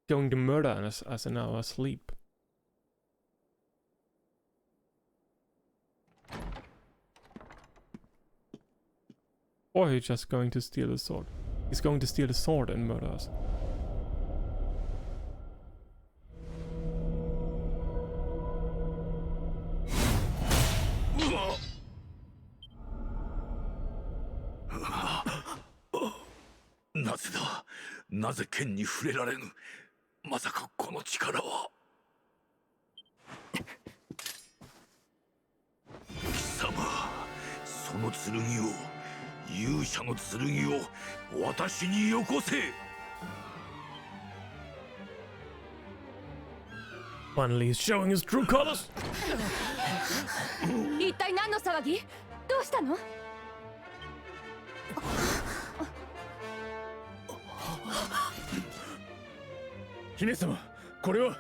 going to murder us in our sleep. Or he's just going to steal the sword. He's going to steal the sword and murder us. Finally, he's showing his true colors. 一体何の騒ぎ？どうしたの？姫様、これは。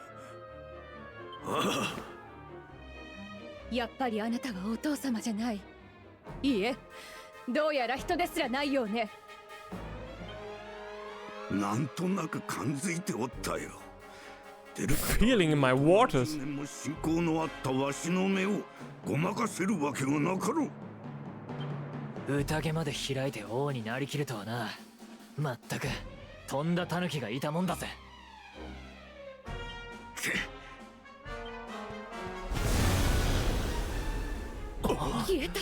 やっぱりあなたはお父様じゃない。いいえ、どうやら人ですらないようね。なんとなく感づいておったよ。 Feeling in my waters. 信仰のあったわしの目をごまかせるわけがなかろう。宴まで開いて王になりきるとはな。まったくとんだ狸がいたもんだぜ。消えた。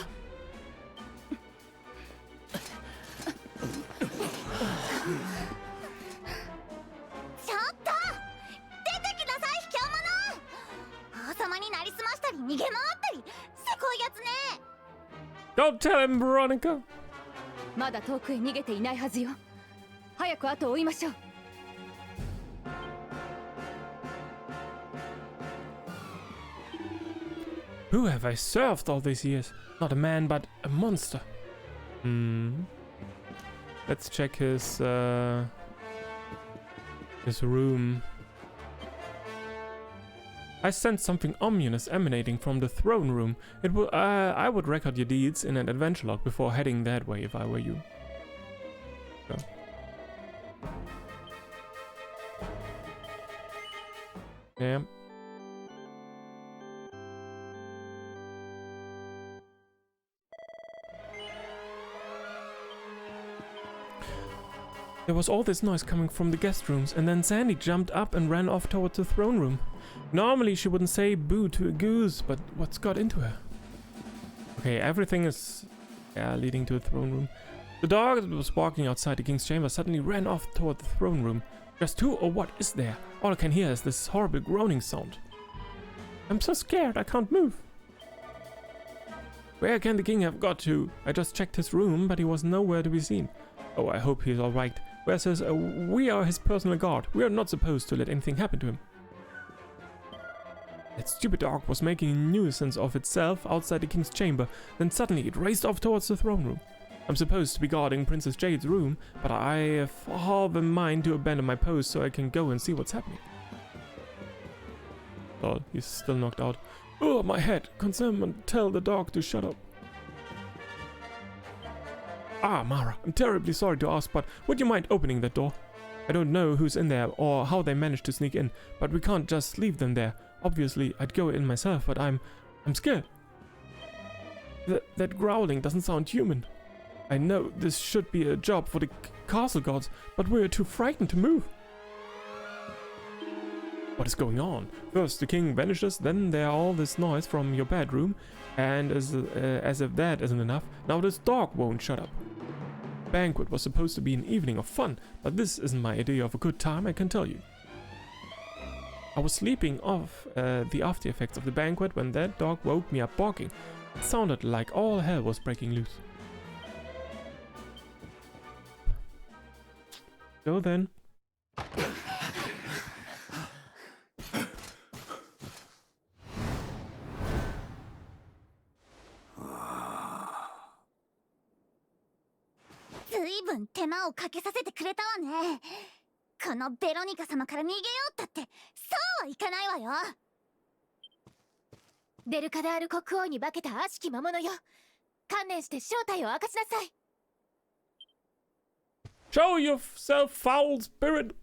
Don't tell him, Veronica. まだ遠くへ逃げていないはずよ。早く後を追いましょう。Who have I served all these years? Not a man, but a monster. Let's check his room. I sense something ominous emanating from the throne room. It will. I would record your deeds in an adventure log before heading that way if I were you. So. Yeah. There was all this noise coming from the guest rooms, and then Sandy jumped up and ran off towards the throne room. Normally she wouldn't say boo to a goose, but what's got into her? Okay, everything is leading to the throne room. The dog that was walking outside the king's chamber suddenly ran off toward the throne room. Just who or what is there? All I can hear is this horrible groaning sound. I'm so scared I can't move. Where can the king have got to? I just checked his room, but he was nowhere to be seen. Oh, I hope he's alright. Where says we are his personal guard. We are not supposed to let anything happen to him. That stupid dog was making a nuisance of itself outside the king's chamber. Then suddenly it raced off towards the throne room. I'm supposed to be guarding Princess Jade's room, but I have half a mind to abandon my post so I can go and see what's happening. Oh, he's still knocked out. Oh, my head! Can someone tell the dog to shut up? Ah, Mara, I'm terribly sorry to ask, but would you mind opening that door? I don't know who's in there or how they managed to sneak in, but we can't just leave them there. Obviously, I'd go in myself, but I'm scared. That growling doesn't sound human. I know this should be a job for the castle guards, but we're too frightened to move. What is going on? First the king vanishes, then there all this noise from your bedroom, and as if that isn't enough, now this dog won't shut up. The banquet was supposed to be an evening of fun, but this isn't my idea of a good time, I can tell you. I was sleeping off the after effects of the banquet when that dog woke me up barking. It sounded like all hell was breaking loose. So then. Del Kadar国王に化けた悪しき魔物よ。観念して正体を明かしなさい。 Show yourself, foul spirit!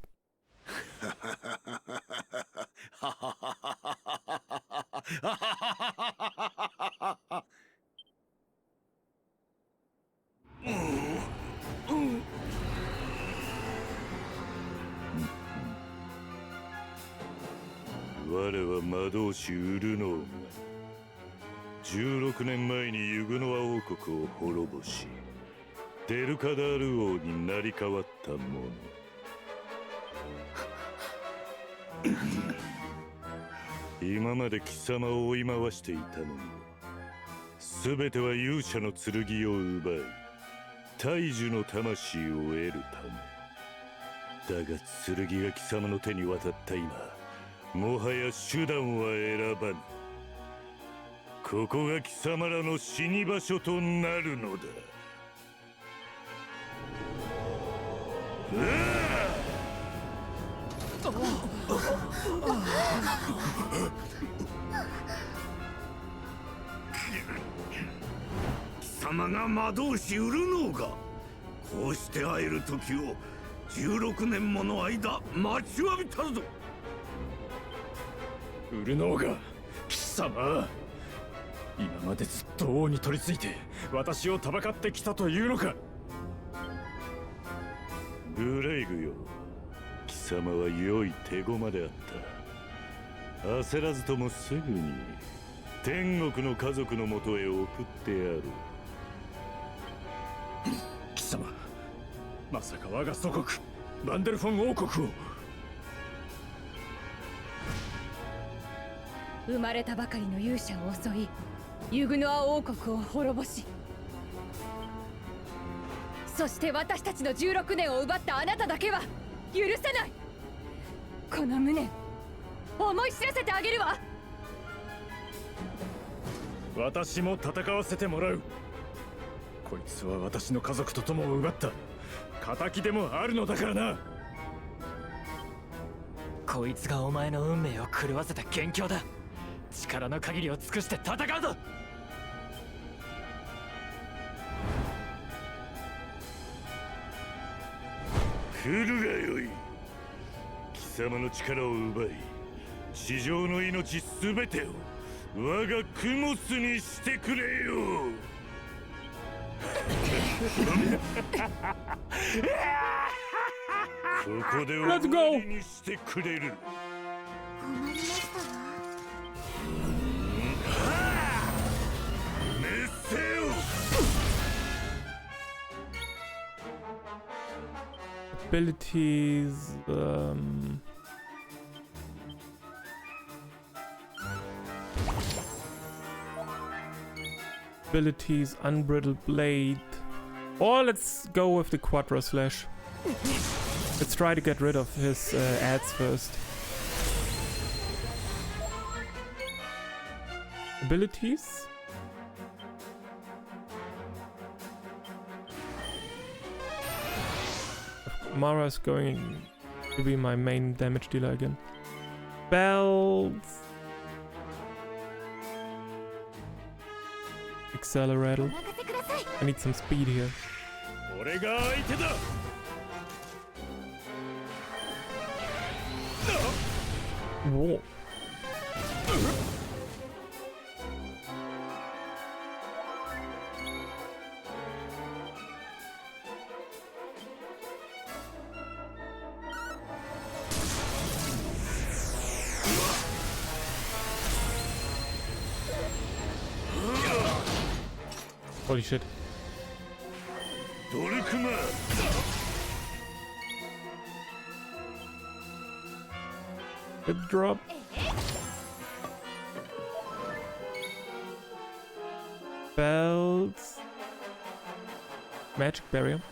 我は魔導士ウルノーが16年前にユグノア王国を滅ぼしデルカダール王になり変わった者。今まで貴様を追い回していたのに全ては勇者の剣を奪い大樹の魂を得るため。だが剣が貴様の手に渡った今、もはや手段は選ばぬ。ここが貴様らの死に場所となるのだ。貴様が魔導士ウルノーがこうして会える時を16年もの間待ちわびたぞ。ウルノーが貴様、今までずっと王に取り付いて私をたばかってきたというのか。グレイグよ、貴様は良い手駒であった。焦らずともすぐに天国の家族のもとへ送ってやる。貴様、まさか我が祖国バンデルフォン王国を。生まれたばかりの勇者を襲いユグノア王国を滅ぼし、そして私たちの16年を奪ったあなただけは許さない。この無念思い知らせてあげるわ。私も戦わせてもらう。こいつは私の家族と友を奪った仇でもあるのだからな。こいつがお前の運命を狂わせた元凶だ。力の限りを尽くして戦うぞ。来るがよい。貴様の力を奪い地上の命すべてを我がクモスにしてくれよ。ここで終わりにしてくれる。困りましたわ。滅せよ。Abilities. Abilities, Unbridled Blade. Or let's go with the Quadra Slash. Let's try to get rid of his ads first. Abilities? Mara's going to be my main damage dealer again. Bells. Accelerator. I need some speed here. 俺が相手だ。Whoa. Holy shit. ドルクマ。Hip drop. Bells. Magic barrier.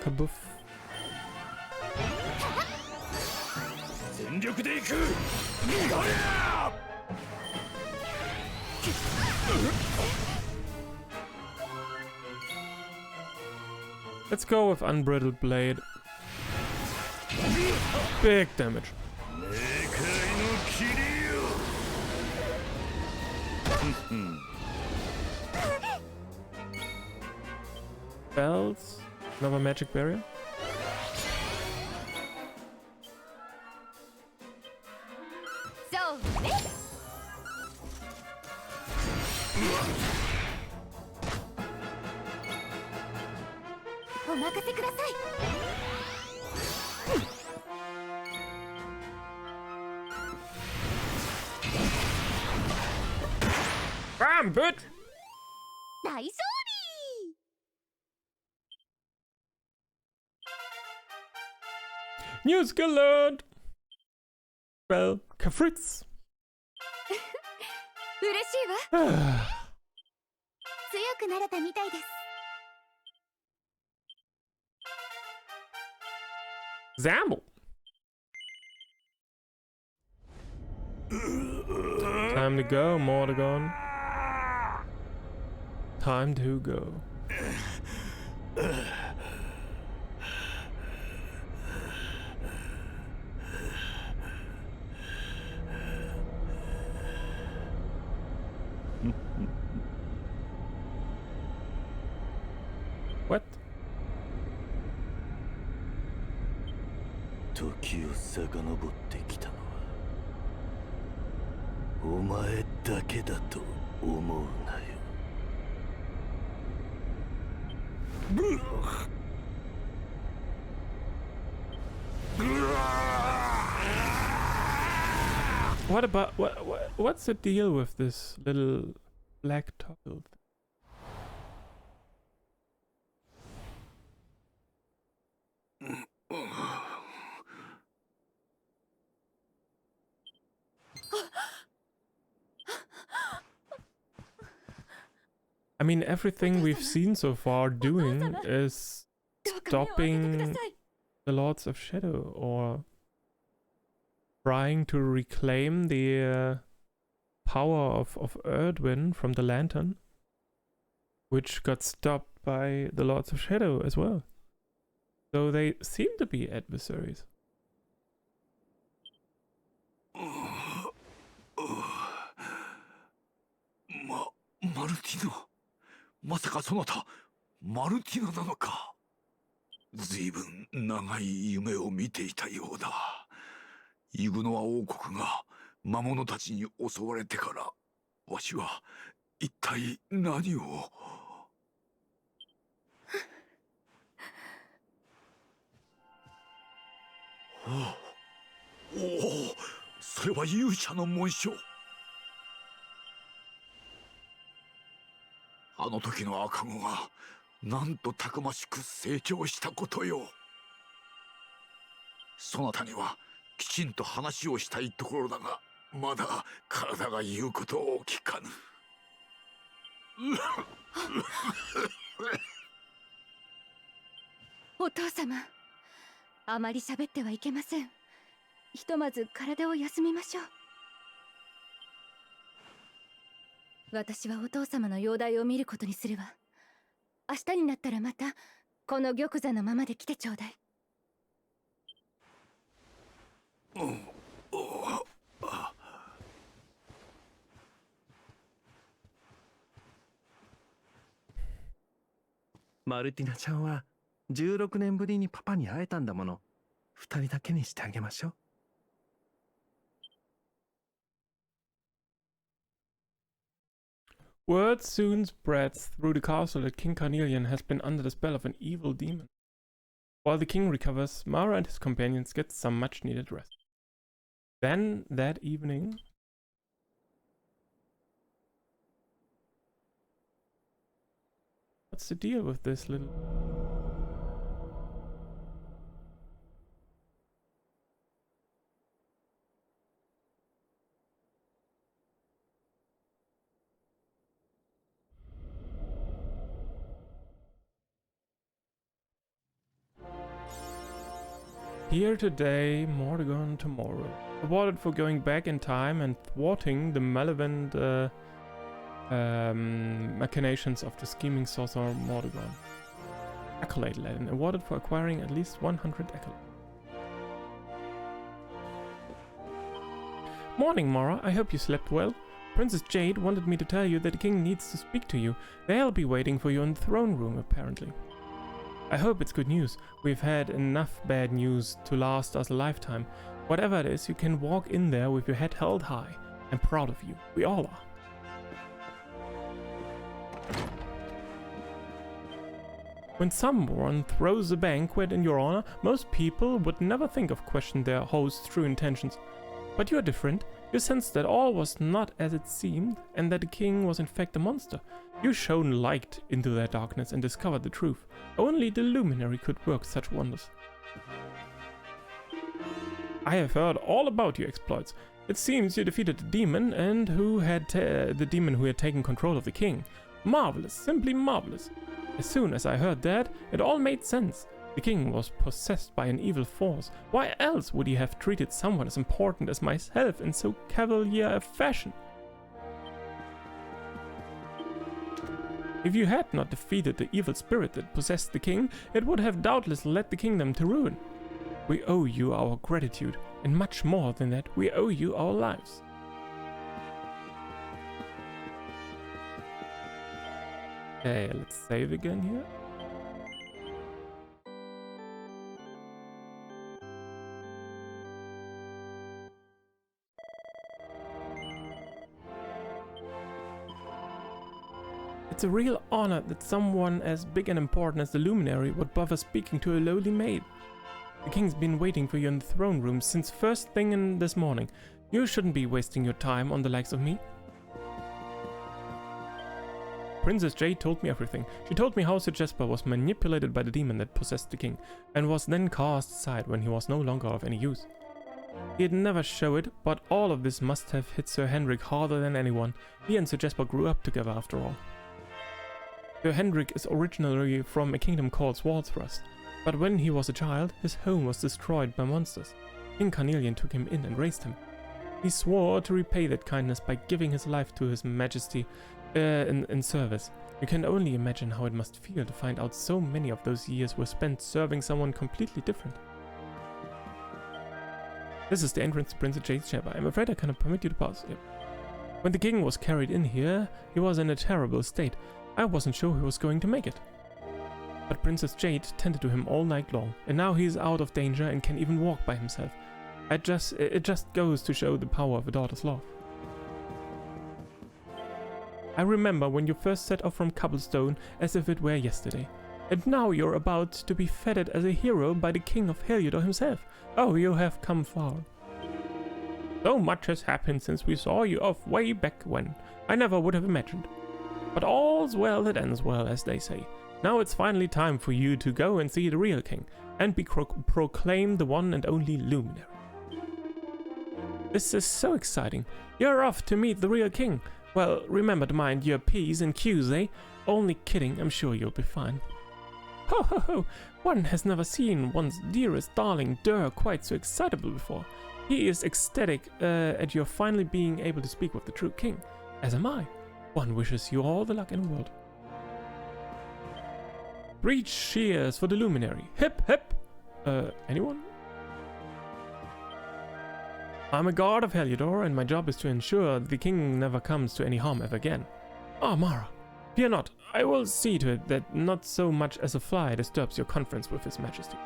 Kaboof. 全力で行く。Let's go with Unbridled Blade. Big damage. 霧よ。Bells. Another magic barrier.そうね。お任せください。Bam, bitch! 大勝利。New skill learned! Well, Kafritz. 嬉しいわ。強くなれたみたいです。Zamble. Time to go, Mordegon. Time to go. What? 時を遡ってきたのはお前だけだと思うなよ。What about what's the deal with this little black toggle? I mean, everything we've seen so far doing is どうか目を開けてくだ stopping さい。 the Lords of Shadow or trying to reclaim the power of Erdwin from the lantern, which got stopped by the Lords of Shadow as well. So they seem to be adversaries. マルティノ、まさかそなたマルティノなのか。随分長い夢を見ていたようだ。イグノア王国が魔物たちに襲われてからわしは一体何を。おお、それは勇者の紋章。あの時の赤子がなんとたくましく成長したことよ。そなたにはきちんと話をしたいところだが、まだ体が言うことを聞かぬ。お父様、あまり喋ってはいけません。ひとまず体を休みましょう。私はお父様の容体を見ることにするわ。明日になったらまたこの玉座のままで来てちょうだい。マルティナちゃんは16年ぶりにパパに会えたんだもの。2人だけにしてあげましょう。Word soon spreads through the castle that King Carnelian has been under the spell of an evil demon. While the king recovers, Mara and his companions get some much-needed rest. Then, that evening... What's the deal with this little... Here today, Mordegon tomorrow. Awarded for going back in time and thwarting the malevolent machinations of the scheming sorcerer Mordegon. Accolade Laden. Awarded for acquiring at least 100 accolades. Morning, Mara. I hope you slept well. Princess Jade wanted me to tell you that the king needs to speak to you. They'll be waiting for you in the throne room, apparently. I hope it's good news. We've had enough bad news to last us a lifetime. Whatever it is, you can walk in there with your head held high. I'm proud of you. We all are. When someone throws a banquet in your honor, most people would never think of questioning their host's true intentions. But you're different. You sensed that all was not as it seemed, and that the king was in fact a monster. You shone light into their darkness and discovered the truth. Only the luminary could work such wonders. I have heard all about your exploits. It seems you defeated the demon, and the demon who had taken control of the king. Marvelous, simply marvelous. As soon as I heard that, it all made sense. The king was possessed by an evil force. Why else would he have treated someone as important as myself in so cavalier a fashion? If you had not defeated the evil spirit that possessed the king, it would have doubtless led the kingdom to ruin. We owe you our gratitude, and much more than that, we owe you our lives. Okay, let's save again here. It's a real honor that someone as big and important as the luminary would bother speaking to a lowly maid. The king's been waiting for you in the throne room since first thing in this morning. You shouldn't be wasting your time on the likes of me. Princess Jade told me everything. She told me how Sir Jasper was manipulated by the demon that possessed the king, and was then cast aside when he was no longer of any use. He'd never show it, but all of this must have hit Sir Hendrik harder than anyone. He and Sir Jasper grew up together after all. Sir Hendrik is originally from a kingdom called Swarthrust, but when he was a child, his home was destroyed by monsters. King Carnelian took him in and raised him. He swore to repay that kindness by giving his life to his majesty in service. You can only imagine how it must feel to find out so many of those years were spent serving someone completely different. This is the entrance to Princess Jade's chamber. I'm afraid I cannot permit you to pass. Yep. When the king was carried in here, he was in a terrible state. I wasn't sure he was going to make it. But Princess Jade tended to him all night long, and now he is out of danger and can even walk by himself. It just goes to show the power of a daughter's love. I remember when you first set off from Cobblestone as if it were yesterday. And now you're about to be feted as a hero by the King of Heliodor himself. Oh, you have come far. So much has happened since we saw you off way back when. I never would have imagined. But all's well that ends well, as they say. Now it's finally time for you to go and see the real king, and be proclaimed the one and only luminary. This is so exciting. You're off to meet the real king. Well, remember to mind your P's and Q's, eh? Only kidding, I'm sure you'll be fine. Ho ho ho! One has never seen one's dearest darling Dur quite so excitable before. He is ecstatic at your finally being able to speak with the true king, as am I. One wishes you all the luck in the world. 3 cheers for the luminary. Hip hip! Anyone? I'm a guard of Heliodor, and my job is to ensure the king never comes to any harm ever again. Ah, Mara, fear not. I will see to it that not so much as a fly disturbs your conference with his majesty.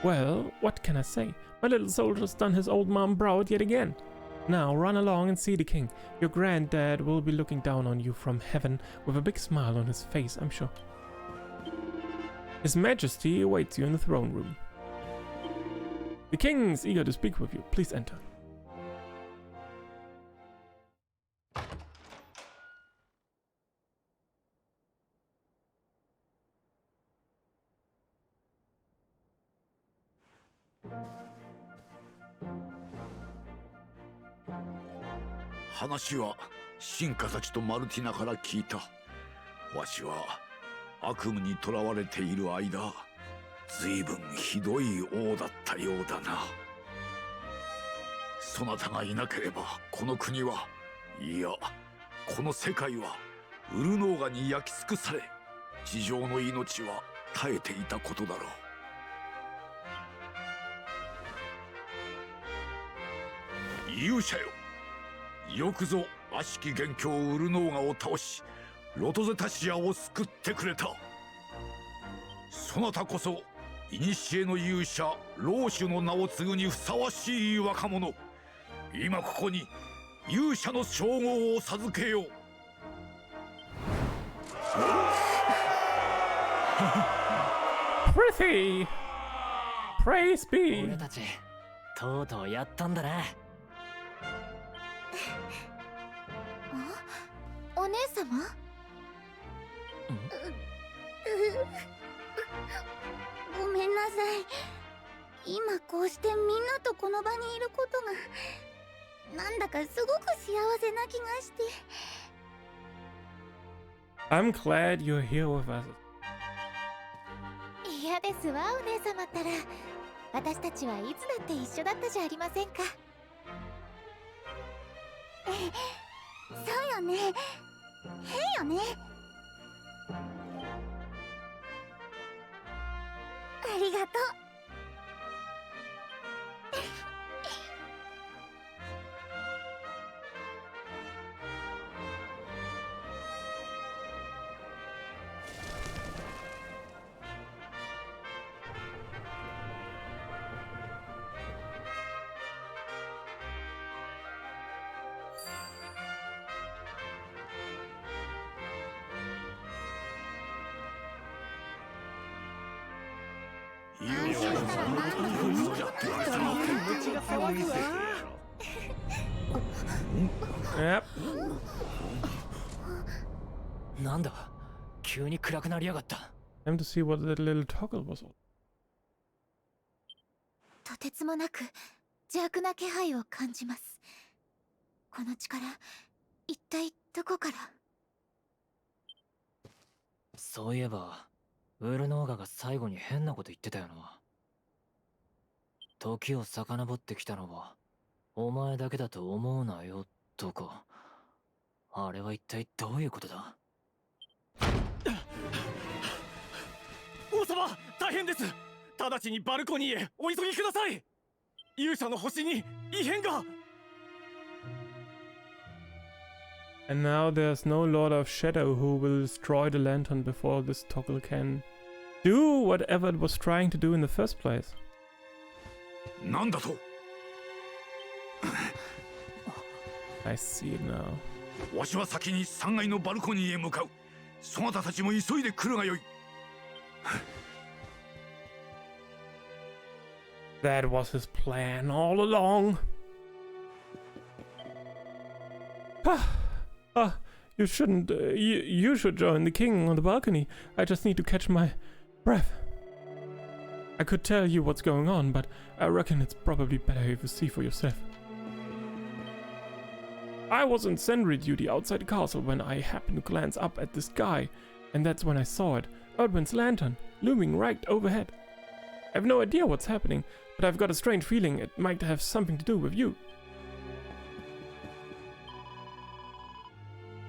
Well, what can I say? My little soldier's done his old mom proud yet again. Now run along and see the king. Your granddad will be looking down on you from heaven with a big smile on his face, I'm sure. His majesty awaits you in the throne room. The king is eager to speak with you. Please enter.話は臣下たちとマルティナから聞いた。わしは悪夢にとらわれている間、随分ひどい王だったようだな。そなたがいなければこの国は、いやこの世界はウルノーガに焼き尽くされ、地上の命は絶えていたことだろう。勇者よ、よくぞ悪しき元凶ウルノーガを倒しロトゼタシアを救ってくれた。そなたこそ古の勇者老主の名を継ぐにふさわしい若者。今ここに勇者の称号を授けよう。Pretty! Praise be! 俺たちとうとうやったんだな。お姉様？ごめんなさい。今こうしてみんなとこの場にいることがなんだかすごく幸せな気がして。I'm glad you're here with us. 嫌ですわ、お姉様ったら。私たちはいつだって一緒だったじゃありませんか。そうよね。変よね。ありがとう。Yep. なんだ急に暗くなりやがった。 Time to see what that little toggle was all. とてつもなく邪悪な気配を感じます。この力、一体どこから？そういえばウルノーガが最後に変なこと言ってたよな。時を遡ってきたのはお前だけだと思うなよとか。あれは一体どういうことだ？王様、大変です。直ちにバルコニーへお急ぎください。勇者の星に異変が。 And now there's no Lord of Shadow who will destroy the lantern before this toggle can do whatever it was trying to do in the first place. なんだと？ I see it now. わしは先に3階のバルコニーへ向かう。そなたたちも急いで来るがよい。That was his plan all along. You shouldn't. You should join the king on the balcony. I just need to catch my breath. I could tell you what's going on, but I reckon it's probably better if you see for yourself. I was on sentry duty outside the castle when I happened to glance up at the sky, and that's when I saw it. Erdwin's lantern, looming right overhead. I have no idea what's happening, but I've got a strange feeling it might have something to do with you.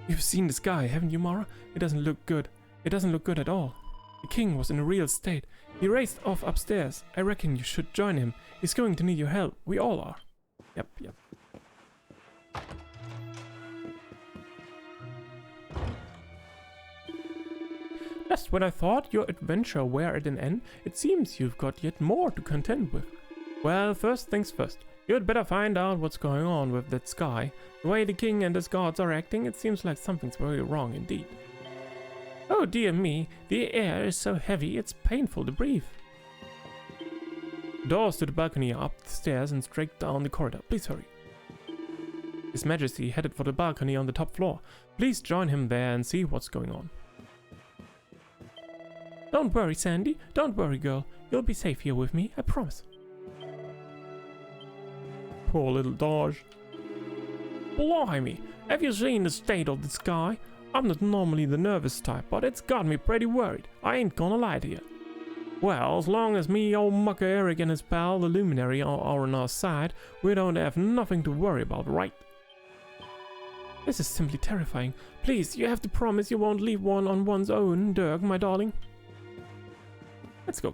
You've seen the sky, haven't you, Mara? It doesn't look good. It doesn't look good at all. The king was in a real state. He raced off upstairs. I reckon you should join him. He's going to need your help. We all are. Yep. Just when I thought your adventure were at an end, it seems you've got yet more to contend with. Well, first things first. You'd better find out what's going on with that sky. The way the king and his guards are acting, it seems like something's very wrong indeed. Oh dear me, the air is so heavy it's painful to breathe. Doors to the balcony are up the stairs and straight down the corridor. Please hurry. His Majesty headed for the balcony on the top floor. Please join him there and see what's going on. Don't worry, Sandy. Don't worry, girl. You'll be safe here with me, I promise. Poor little Dodge. Blimey, have you seen the state of the sky? I'm not normally the nervous type, but it's got me pretty worried. I ain't gonna lie to you. Well, as long as me, old mucker Eric and his pal, the Luminary, are on our side, we don't have nothing to worry about, right? This is simply terrifying. Please, you have to promise you won't leave one on one's own, Dirk, my darling. Let's go.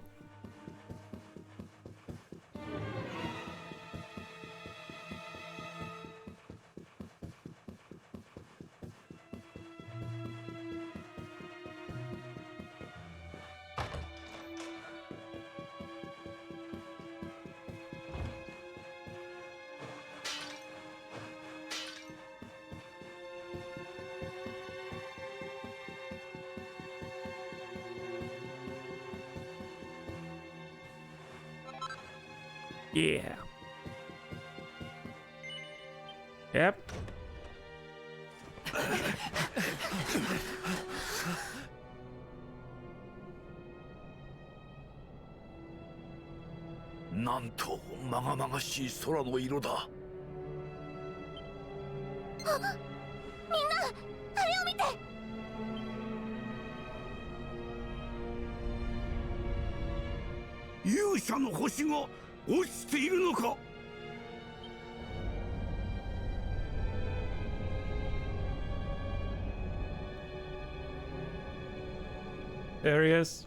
Yeah. Yep.なんとまがまがしい空の色だ。みんなあれを見て。勇者の星が落ちているのか。There he is.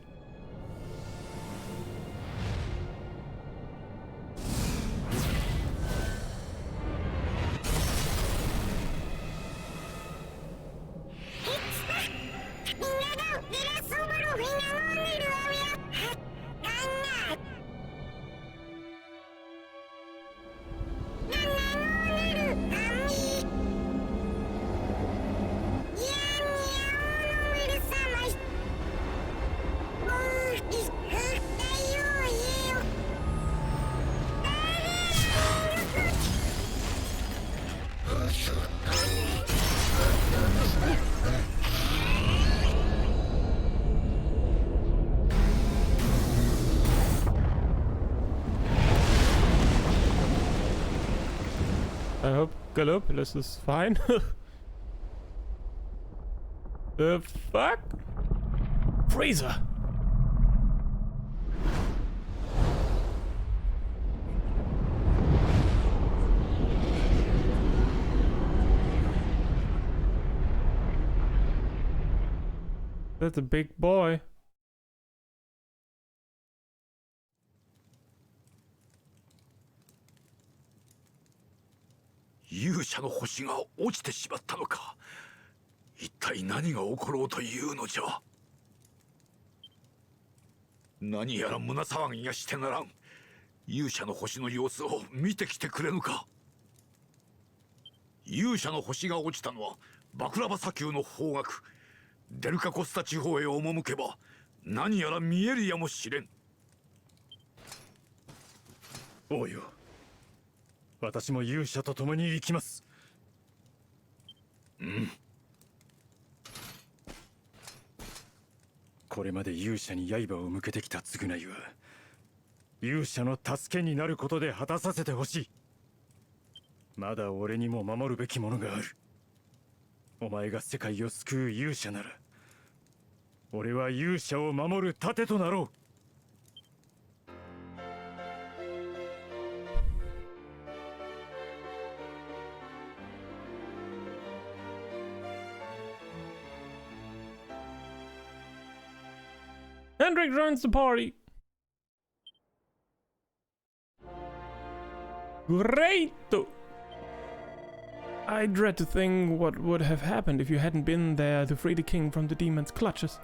I hope Gallopolis is fine. The fuck? Freezer! That's a big boy. 勇者の星が落ちてしまったのか。一体何が起ころうというのじゃ。何やら胸騒ぎがしてならん。勇者の星の様子を見てきてくれぬか。勇者の星が落ちたのはバクラバ砂丘の方角デルカコスタ地方へ赴けば何やら見えるやもしれん。王よ、私も勇者と共に行きます。うん。これまで勇者に刃を向けてきた償いは勇者の助けになることで果たさせてほしい。まだ俺にも守るべきものがある。お前が世界を救う勇者なら俺は勇者を守る盾となろう。Hendrik joins the party. Great! I dread to think what would have happened if you hadn't been there to free the king from the demon's clutches.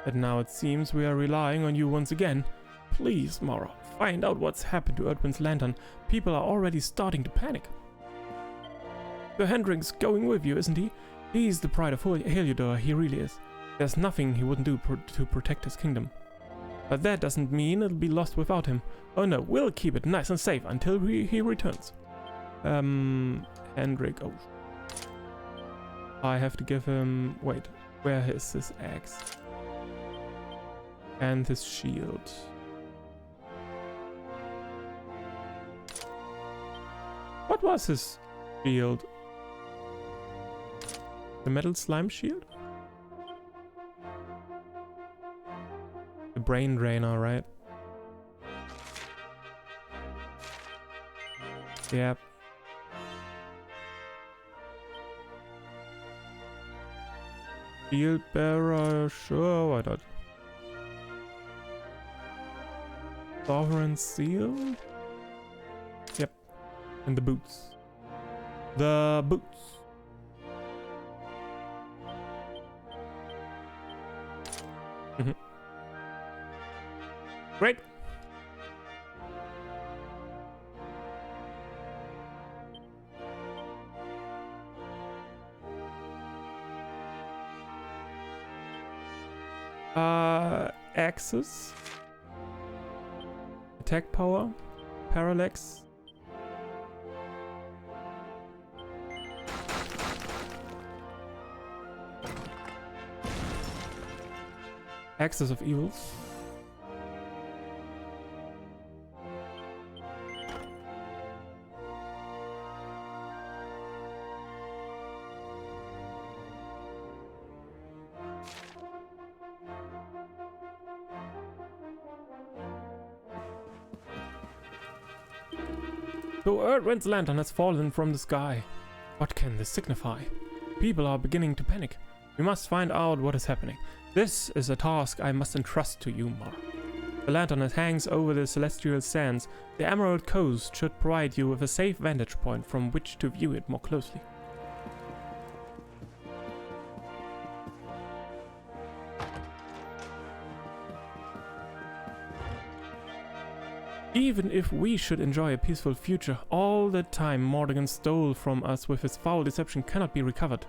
But now it seems we are relying on you once again. Please, Mara, find out what's happened to Erdwin's lantern. People are already starting to panic. So Hendrik's going with you, isn't he? He's the pride of Heliodor, he really is. There's nothing he wouldn't do to protect his kingdom. But that doesn't mean it'll be lost without him. Oh no, we'll keep it nice and safe until he returns. Hendrik, oh. I have to give him... wait, where is his axe? And his shield. What was his shield? The metal slime shield? The brain drainer, right? Yep. Shield bearer, sure, why not? Sovereign seal? Yep. And the boots. The boots. Great. Axes. Attack power. parallax. Axis of Evils. The Erdwind's lantern has fallen from the sky. What can this signify? People are beginning to panic. We must find out what is happening. This is a task I must entrust to you, Mar. The lantern that hangs over the celestial sands, the Emerald Coast, should provide you with a safe vantage point from which to view it more closely. Even if we should enjoy a peaceful future, all the time Mordegon stole from us with his foul deception cannot be recovered.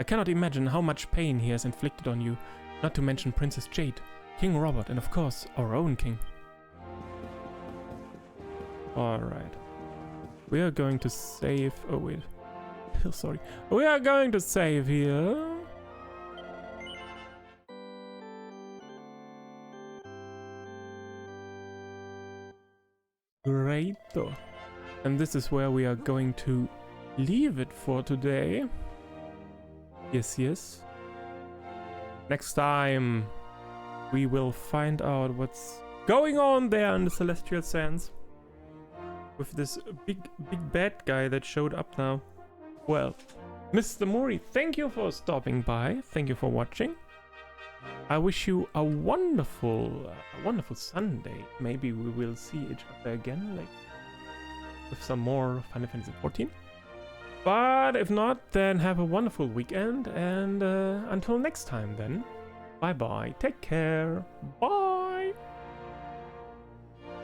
I cannot imagine how much pain he has inflicted on you, not to mention Princess Jade, King Robert, and of course, our own king. Alright. We are going to save... Oh, wait. Sorry. We are going to save here. Great. And this is where we are going to leave it for today. Yes, yes. Next time we will find out what's going on there in the Celestial Sands with this big bad guy that showed up now. Well, Mr. Mori, thank you for stopping by. Thank you for watching. I wish you a wonderful Sunday. Maybe we will see each other again, like with some more Final Fantasy XIV. But if not, then have a wonderful weekend, and until next time then, bye bye, take care, bye!